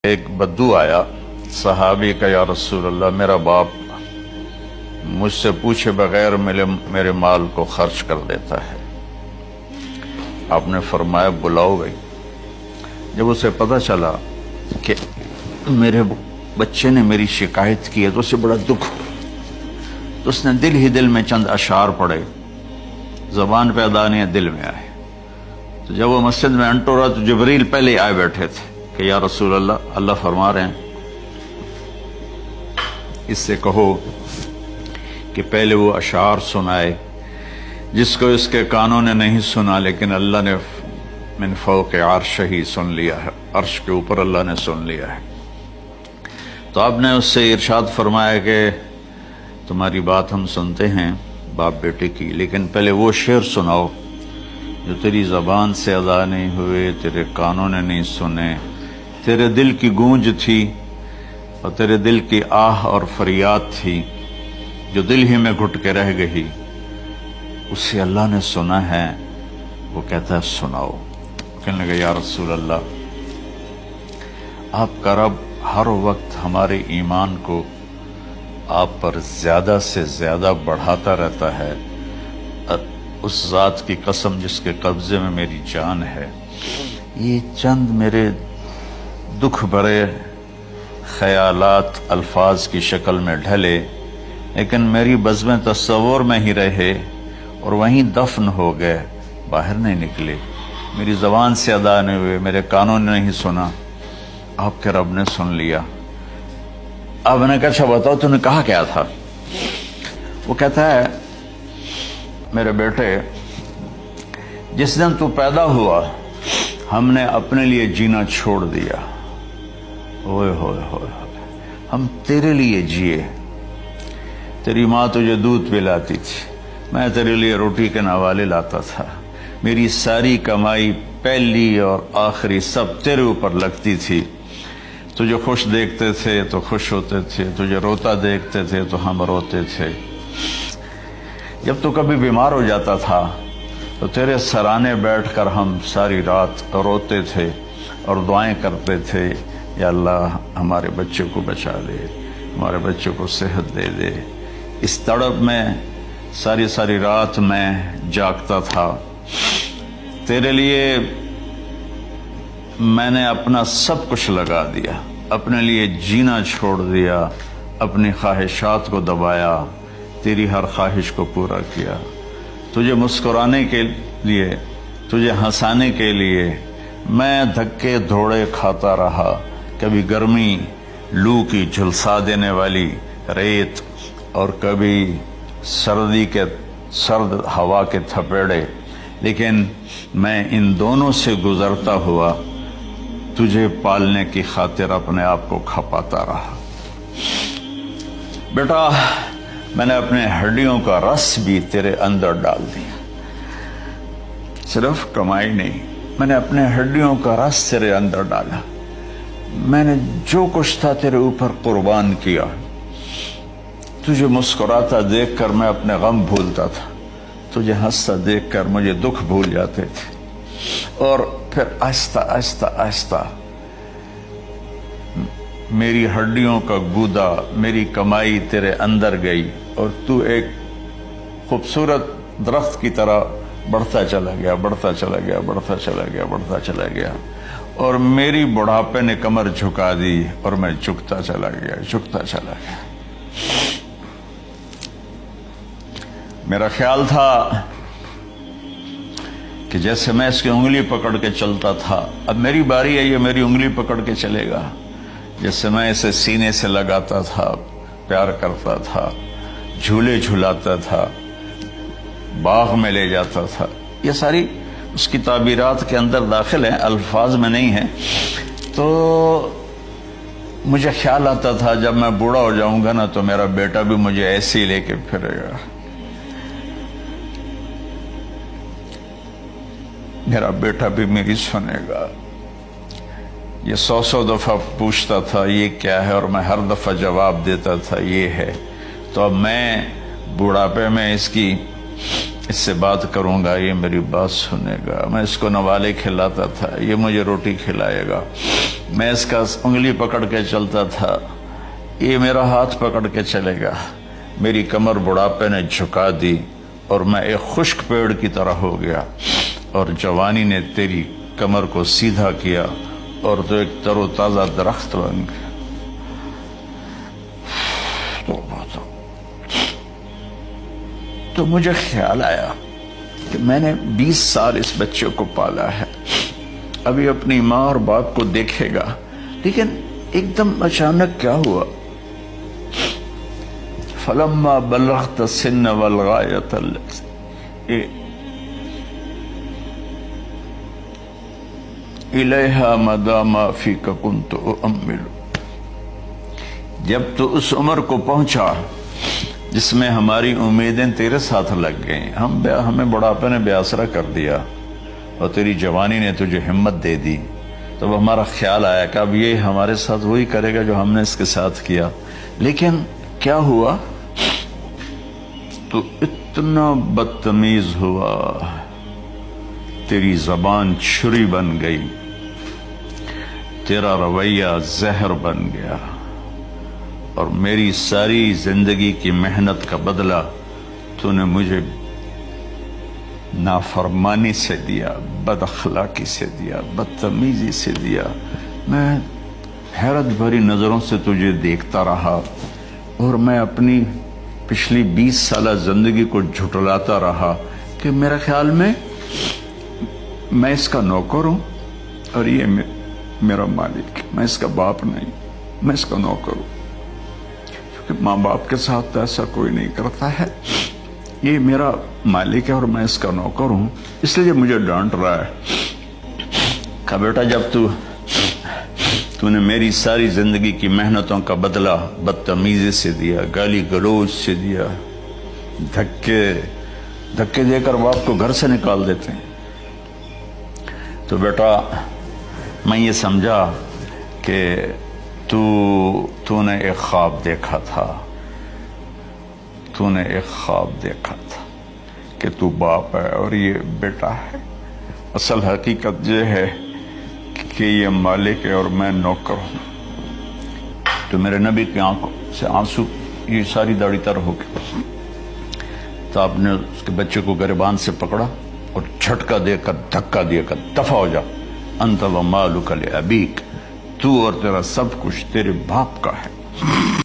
ایک بدو آیا صحابی کا، یا رسول اللہ میرا باپ مجھ سے پوچھے بغیر میرے مال کو خرچ کر دیتا ہے۔ آپ نے فرمایا بلاؤ گئی۔ جب اسے پتہ چلا کہ میرے بچے نے میری شکایت کی ہے تو اسے بڑا دکھ ہوا، تو اس نے دل ہی دل میں چند اشعار پڑھے، زبان پہ ادا نہیں دل میں آئے۔ تو جب وہ مسجد میں انٹو رہا تو جبریل پہلے آئے بیٹھے تھے کہ یا رسول اللہ، اللہ فرما رہے ہیں اس سے کہو کہ پہلے وہ اشعار سنائے جس کو اس کے کانوں نے نہیں سنا، لیکن اللہ نے من فوق عرش ہی سن لیا ہے، عرش کے اوپر اللہ نے سن لیا ہے۔ تو آپ نے اس سے ارشاد فرمایا کہ تمہاری بات ہم سنتے ہیں باپ بیٹے کی، لیکن پہلے وہ شعر سناؤ جو تیری زبان سے ادا نہیں ہوئے، تیرے کانوں نے نہیں سنے، تیرے دل کی گونج تھی اور تیرے دل کی آہ اور فریاد تھی جو دل ہی میں گھٹ کے رہ گئی، اسے اللہ نے سنا ہے۔ وہ کہتا ہے سناؤ۔ کہنے لگا یا رسول اللہ، آپ کا رب ہر وقت ہمارے ایمان کو آپ پر زیادہ سے زیادہ بڑھاتا رہتا ہے، اس ذات کی قسم جس کے قبضے میں میری جان ہے۔ یہ چند میرے دکھ بھرے خیالات الفاظ کی شکل میں ڈھلے، لیکن میری بزم تصور میں ہی رہے اور وہیں دفن ہو گئے، باہر نہیں نکلے، میری زبان سے ادا نہیں ہوئے، میرے کانوں نے نہیں سنا، آپ کے رب نے سن لیا۔ اب نے کہا اچھا بتاؤ تو نے کہا کیا تھا؟ وہ کہتا ہے میرے بیٹے، جس دن تو پیدا ہوا ہم نے اپنے لیے جینا چھوڑ دیا، ہوئے ہوئے ہوئے ہم تیرے لیے جیے۔ تیری ماں تجھے دودھ پلاتی تھی، میں تیرے لیے روٹی کے نوالے لاتا تھا، میری ساری کمائی پہلی اور آخری سب تیرے اوپر لگتی تھی۔ تجھے خوش دیکھتے تھے تو خوش ہوتے تھے، تجھے روتا دیکھتے تھے تو ہم روتے تھے۔ جب تو کبھی بیمار ہو جاتا تھا تو تیرے سرانے بیٹھ کر ہم ساری رات روتے تھے اور دعائیں کرتے تھے، یا اللہ ہمارے بچے کو بچا لے، ہمارے بچے کو صحت دے دے۔ اس تڑپ میں ساری رات میں جاگتا تھا، تیرے لیے میں نے اپنا سب کچھ لگا دیا، اپنے لیے جینا چھوڑ دیا، اپنی خواہشات کو دبایا، تیری ہر خواہش کو پورا کیا، تجھے مسکرانے کے لیے، تجھے ہنسانے کے لیے میں دھکے دھوڑے کھاتا رہا، کبھی گرمی لو کی جھلسا دینے والی ریت اور کبھی سردی کے سرد ہوا کے تھپیڑے، لیکن میں ان دونوں سے گزرتا ہوا تجھے پالنے کی خاطر اپنے آپ کو کھپاتا رہا۔ بیٹا میں نے اپنے ہڈیوں کا رس بھی تیرے اندر ڈال دیا، صرف کمائی نہیں، میں نے اپنے ہڈیوں کا رس تیرے اندر ڈالا، میں نے جو کچھ تھا تیرے اوپر قربان کیا۔ تجھے مسکراتا دیکھ کر میں اپنے غم بھولتا تھا، تجھے ہنستا دیکھ کر مجھے دکھ بھول جاتے تھے، اور پھر آہستہ آہستہ آہستہ میری ہڈیوں کا گودا، میری کمائی تیرے اندر گئی اور تو ایک خوبصورت درخت کی طرح بڑھتا چلا گیا، بڑھتا چلا گیا، بڑھتا چلا گیا، بڑھتا چلا گیا، اور میری بڑھاپے نے کمر جھکا دی اور میں جھکتا چلا گیا، جھکتا چلا گیا۔ میرا خیال تھا کہ جیسے میں اس کی انگلی پکڑ کے چلتا تھا، اب میری باری ہے، یہ میری انگلی پکڑ کے چلے گا۔ جیسے میں اسے سینے سے لگاتا تھا، پیار کرتا تھا، جھولے جھلاتا تھا، باغ میں لے جاتا تھا، یہ ساری اس کی تعبیرات کے اندر داخل ہیں، الفاظ میں نہیں ہیں۔ تو مجھے خیال آتا تھا جب میں بوڑھا ہو جاؤں گا نا تو میرا بیٹا بھی مجھے ایسے ہی لے کے پھرے گا، میرا بیٹا بھی میری سنے گا۔ یہ 100 دفعہ پوچھتا تھا یہ کیا ہے، اور میں ہر دفعہ جواب دیتا تھا یہ ہے۔ تو اب میں بوڑھاپے میں اس کی اس سے بات کروں گا، یہ میری بات سنے گا، میں اس کو نوالے کھلاتا تھا، یہ مجھے روٹی کھلائے گا، میں اس کا انگلی پکڑ کے چلتا تھا، یہ میرا ہاتھ پکڑ کے چلے گا۔ میری کمر بڑھاپے نے جھکا دی اور میں ایک خشک پیڑ کی طرح ہو گیا، اور جوانی نے تیری کمر کو سیدھا کیا اور تو ایک تر و تازہ درخت بن گیا۔ تو مجھے خیال آیا کہ میں نے 20 سال اس بچے کو پالا ہے، ابھی اپنی ماں اور باپ کو دیکھے گا، لیکن ایک دم اچانک کیا ہوا؟ فلما بلغت السن والغایۃ الیہا مدی ما فیک کنت اؤمل، جب تو اس عمر کو پہنچا جس میں ہماری امیدیں تیرے ساتھ لگ گئیں، ہمیں بڑھاپے نے بے آسرا کر دیا اور تیری جوانی نے تجھے ہمت دے دی، تب ہمارا خیال آیا کہ اب یہ ہمارے ساتھ وہی کرے گا جو ہم نے اس کے ساتھ کیا۔ لیکن کیا ہوا؟ تو اتنا بدتمیز ہوا، تیری زبان چھری بن گئی، تیرا رویہ زہر بن گیا، اور میری ساری زندگی کی محنت کا بدلہ تو نے مجھے نافرمانی سے دیا، بد اخلاقی سے دیا، بدتمیزی سے دیا۔ میں حیرت بھری نظروں سے تجھے دیکھتا رہا اور میں اپنی پچھلی 20 سالہ زندگی کو جھٹلاتا رہا کہ میرے خیال میں اس کا نوکر ہوں اور یہ میرا مالک، میں اس کا باپ نہیں، میں اس کا نوکر ہوں، کیونکہ ماں باپ کے ساتھ ایسا کوئی نہیں کرتا ہے، یہ میرا مالک ہے اور میں اس کا نوکر ہوں، اس لیے مجھے ڈانٹ رہا ہے۔ کہا بیٹا جب تو نے میری ساری زندگی کی محنتوں کا بدلہ بدتمیزی سے دیا، گالی گلوچ سے دیا، دھکے دے کر باپ کو گھر سے نکال دیتے ہیں، تو بیٹا میں یہ سمجھا کہ تو نے ایک خواب دیکھا تھا، تو نے ایک خواب دیکھا تھا کہ تو باپ ہے اور یہ بیٹا ہے، اصل حقیقت یہ ہے کہ یہ مالک ہے اور میں نوکر ہوں۔ تو میرے نبی کی آنکھوں سے آنسو، یہ ساری داڑھی تر ہو گئی، تو آپ نے اس کے بچے کو گریبان سے پکڑا اور جھٹکا دے کر دھکا دے کر دفع ہو جا، انت و مالک لابیک، تو اور تیرا سب کچھ تیرے باپ کا ہے۔